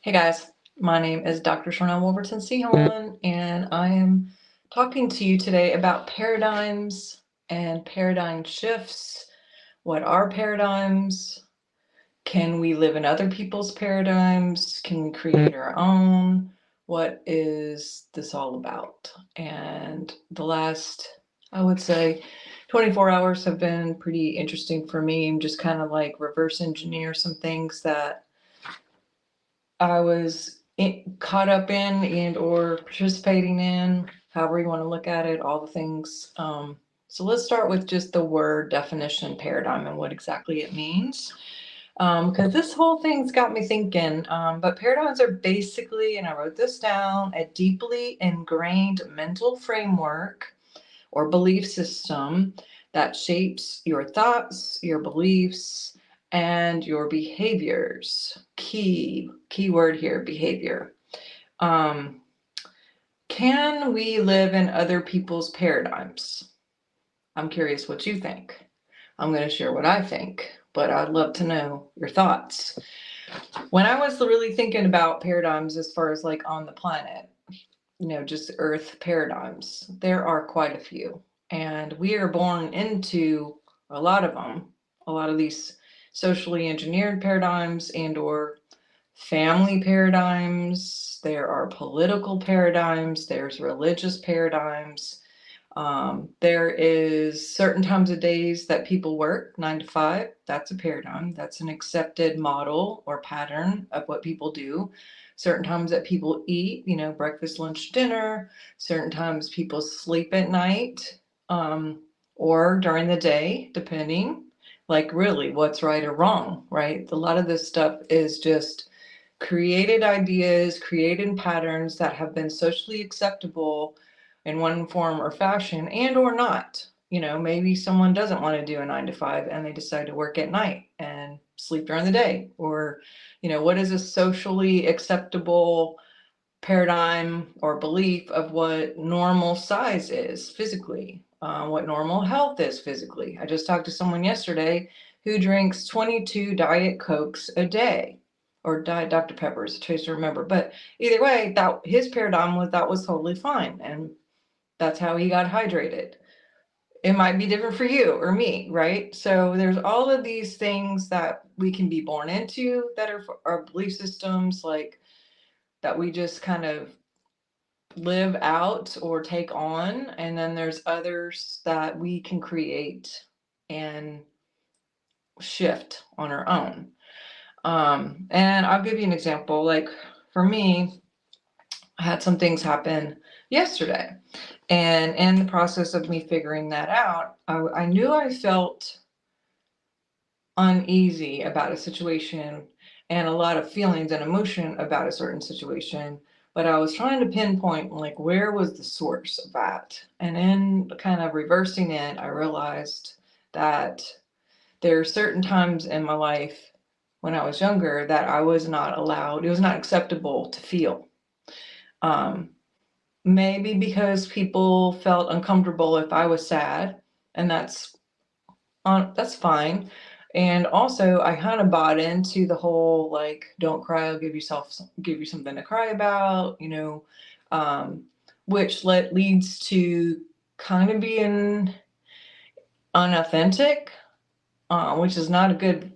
Hey guys, my name is Dr. Sharnael Wolverton Seaholland, and I am talking to you today about paradigms and paradigm shifts. What are paradigms? Can we live in other people's paradigms? Can we create our own? What is this all about? And the last, I would say, 24 hours have been pretty interesting for me. I'm just kind of like reverse engineer some things that I was caught up in and or participating in, however you want to look at it, all the things. So let's start with just the word definition paradigm and what exactly it means. Because this whole thing's got me thinking. But paradigms are basically, and I wrote this down, a deeply ingrained mental framework or belief system that shapes your thoughts, your beliefs, and your behaviors. Key word here, behavior. Um, can we live in other people's paradigms? I'm curious what you think. I'm going to share what I think, but I'd love to know your thoughts. When I was really thinking about paradigms as far as like on the planet, just Earth paradigms, there are quite a few. And we are born into a lot of them, a lot of these socially engineered paradigms and or family paradigms. There are political paradigms. There's religious paradigms. There is certain times of days that people work 9 to 5. That's a paradigm. That's an accepted model or pattern of what people do. Certain times that people eat, breakfast, lunch, dinner. Certain times people sleep at night, or during the day, depending. Like really, what's right or wrong, right? A lot of this stuff is just created ideas, created patterns that have been socially acceptable in one form or fashion, and or not. Maybe someone doesn't want to do a 9 to 5 and they decide to work at night and sleep during the day. Or, what is a socially acceptable paradigm or belief of what normal size is physically, what normal health is physically. I just talked to someone yesterday who drinks 22 Diet Cokes a day, or Diet Dr. Peppers, I try to remember. But either way, that his paradigm was that was totally fine, and that's how he got hydrated. It might be different for you or me, right? So there's all of these things that we can be born into that are our belief systems, like that we just kind of live out or take on. And then there's others that we can create and shift on our own. And I'll give you an example. Like for me, I had some things happen yesterday. And in the process of me figuring that out, I knew I felt uneasy about a situation and a lot of feelings and emotion about a certain situation, but I was trying to pinpoint like where was the source of that. And in kind of reversing it, I realized that there are certain times in my life when I was younger that I was not allowed, it was not acceptable to feel. Um, Maybe because people felt uncomfortable if I was sad, and that's fine. And also, I kind of bought into the whole like, don't cry, I'll give you something to cry about, um, which leads to kind of being unauthentic, which is not a good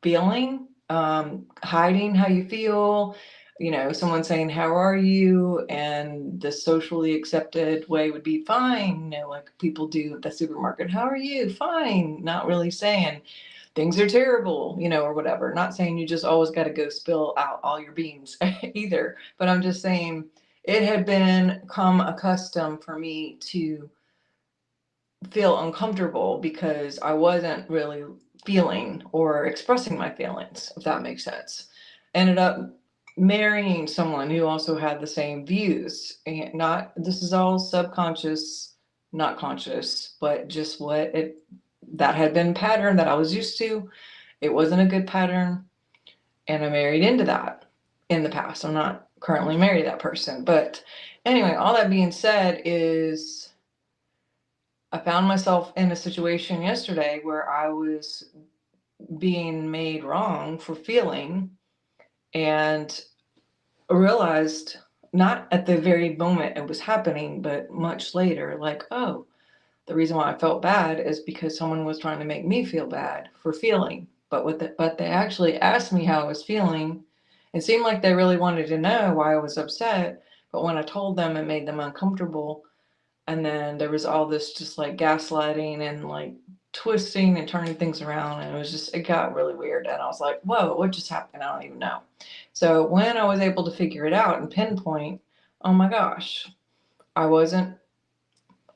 feeling. Hiding how you feel, someone saying, how are you? And the socially accepted way would be fine, like people do at the supermarket. How are you? Fine. Not really saying things are terrible, or whatever. Not saying you just always got to go spill out all your beans either. But I'm just saying it had become accustomed for me to feel uncomfortable because I wasn't really feeling or expressing my feelings, if that makes sense. Ended up marrying someone who also had the same views, and this is all subconscious, not conscious, but just that had been a pattern that I was used to. It wasn't a good pattern, and I married into that in the past. I'm not currently married to that person, but anyway, all that being said is I found myself in a situation yesterday where I was being made wrong for feeling, and realized, not at the very moment it was happening, but much later, like, oh, the reason why I felt bad is because someone was trying to make me feel bad for feeling. But they actually asked me how I was feeling. It seemed like they really wanted to know why I was upset. But when I told them, it made them uncomfortable. And then there was all this just like gaslighting and like twisting and turning things around. And it got really weird. And I was like, whoa, what just happened? I don't even know. So when I was able to figure it out and pinpoint, oh my gosh, I wasn't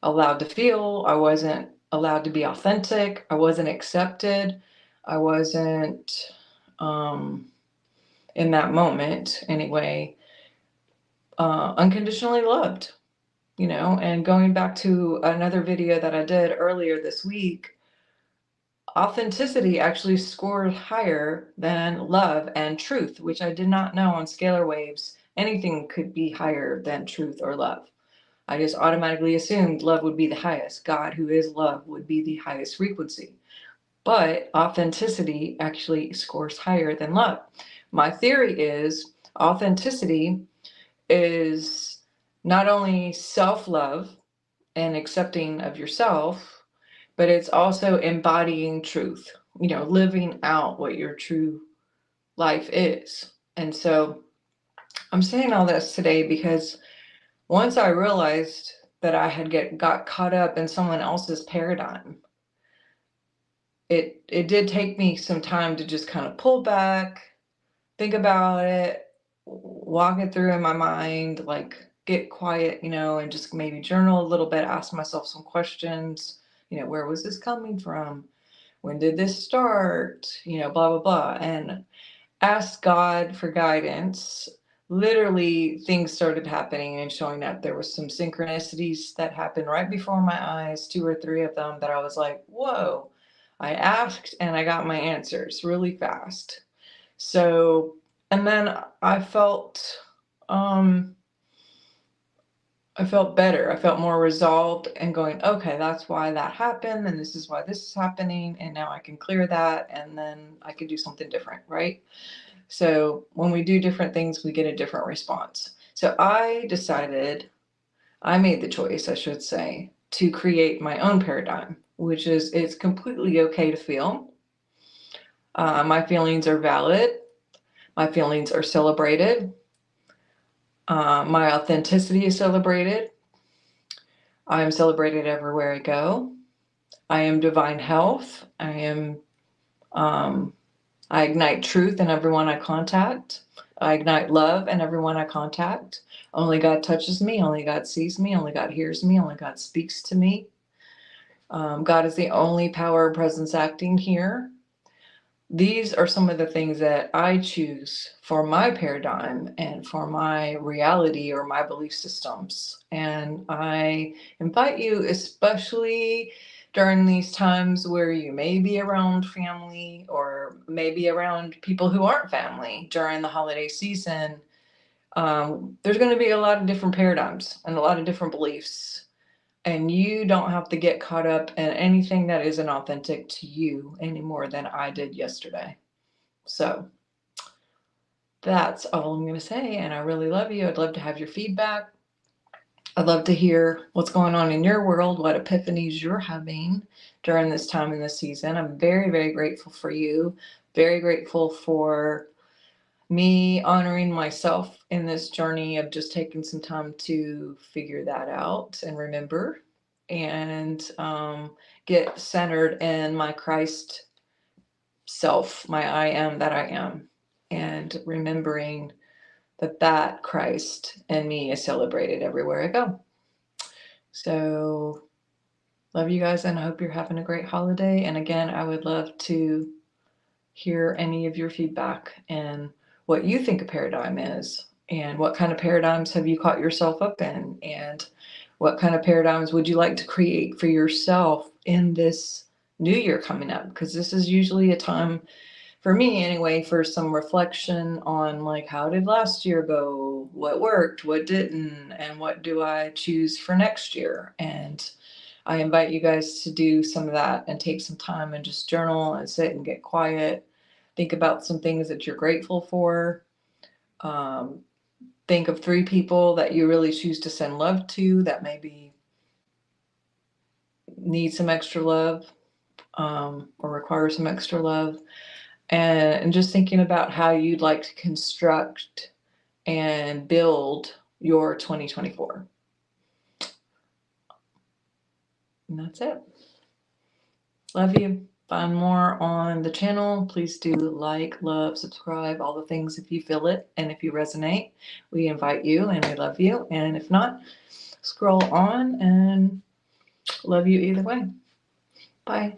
allowed to feel. I wasn't allowed to be authentic. I wasn't accepted. I wasn't, in that moment anyway, unconditionally loved, And going back to another video that I did earlier this week, authenticity actually scored higher than love and truth, which I did not know on scalar waves. Anything could be higher than truth or love. I just automatically assumed love would be the highest. God, who is love, would be the highest frequency. But authenticity actually scores higher than love. My theory is authenticity is not only self-love and accepting of yourself, but it's also embodying truth, living out what your true life is. And so I'm saying all this today because once I realized that I had got caught up in someone else's paradigm, it did take me some time to just kind of pull back, think about it, walk it through in my mind, like get quiet, and just maybe journal a little bit, ask myself some questions, where was this coming from? When did this start? Blah, blah, blah. And asked God for guidance. Literally, things started happening and showing up. There was some synchronicities that happened right before my eyes, 2 or 3 of them, that I was like, whoa. I asked and I got my answers really fast. So, and then um, I felt better. I felt more resolved and going, okay, that's why that happened. And this is why this is happening. And now I can clear that. And then I could do something different, right? So when we do different things, we get a different response. So I made the choice, I should say, to create my own paradigm, which is it's completely okay to feel. My feelings are valid. My feelings are celebrated. My authenticity is celebrated. I am celebrated everywhere I go. I am divine health. I ignite truth in everyone I contact. I ignite love in everyone I contact. Only God touches me. Only God sees me. Only God hears me. Only God speaks to me. God is the only power and presence acting here. These are some of the things that I choose for my paradigm and for my reality or my belief systems. And I invite you, especially during these times where you may be around family or maybe around people who aren't family during the holiday season, there's going to be a lot of different paradigms and a lot of different beliefs. And you don't have to get caught up in anything that isn't authentic to you any more than I did yesterday. So that's all I'm going to say. And I really love you. I'd love to have your feedback. I'd love to hear what's going on in your world, what epiphanies you're having during this time in the season. I'm very, very grateful for you. Very grateful for me honoring myself in this journey of just taking some time to figure that out and remember and get centered in my Christ self, my I am that I am, and remembering that Christ and me is celebrated everywhere I go. So love you guys, and I hope you're having a great holiday. And again, I would love to hear any of your feedback and what you think a paradigm is, and what kind of paradigms have you caught yourself up in, and what kind of paradigms would you like to create for yourself in this new year coming up? Because this is usually a time, for me anyway, for some reflection on like, how did last year go? What worked? What didn't? And what do I choose for next year? And I invite you guys to do some of that and take some time and just journal and sit and get quiet. Think about some things that you're grateful for. Um, think of 3 people that you really choose to send love to that maybe need some extra love, or require some extra love, and just thinking about how you'd like to construct and build your 2024. And that's it. Love you. Find more on the channel. Please do like, love, subscribe, all the things if you feel it. And if you resonate, we invite you and we love you. And if not, scroll on and love you either way. Bye.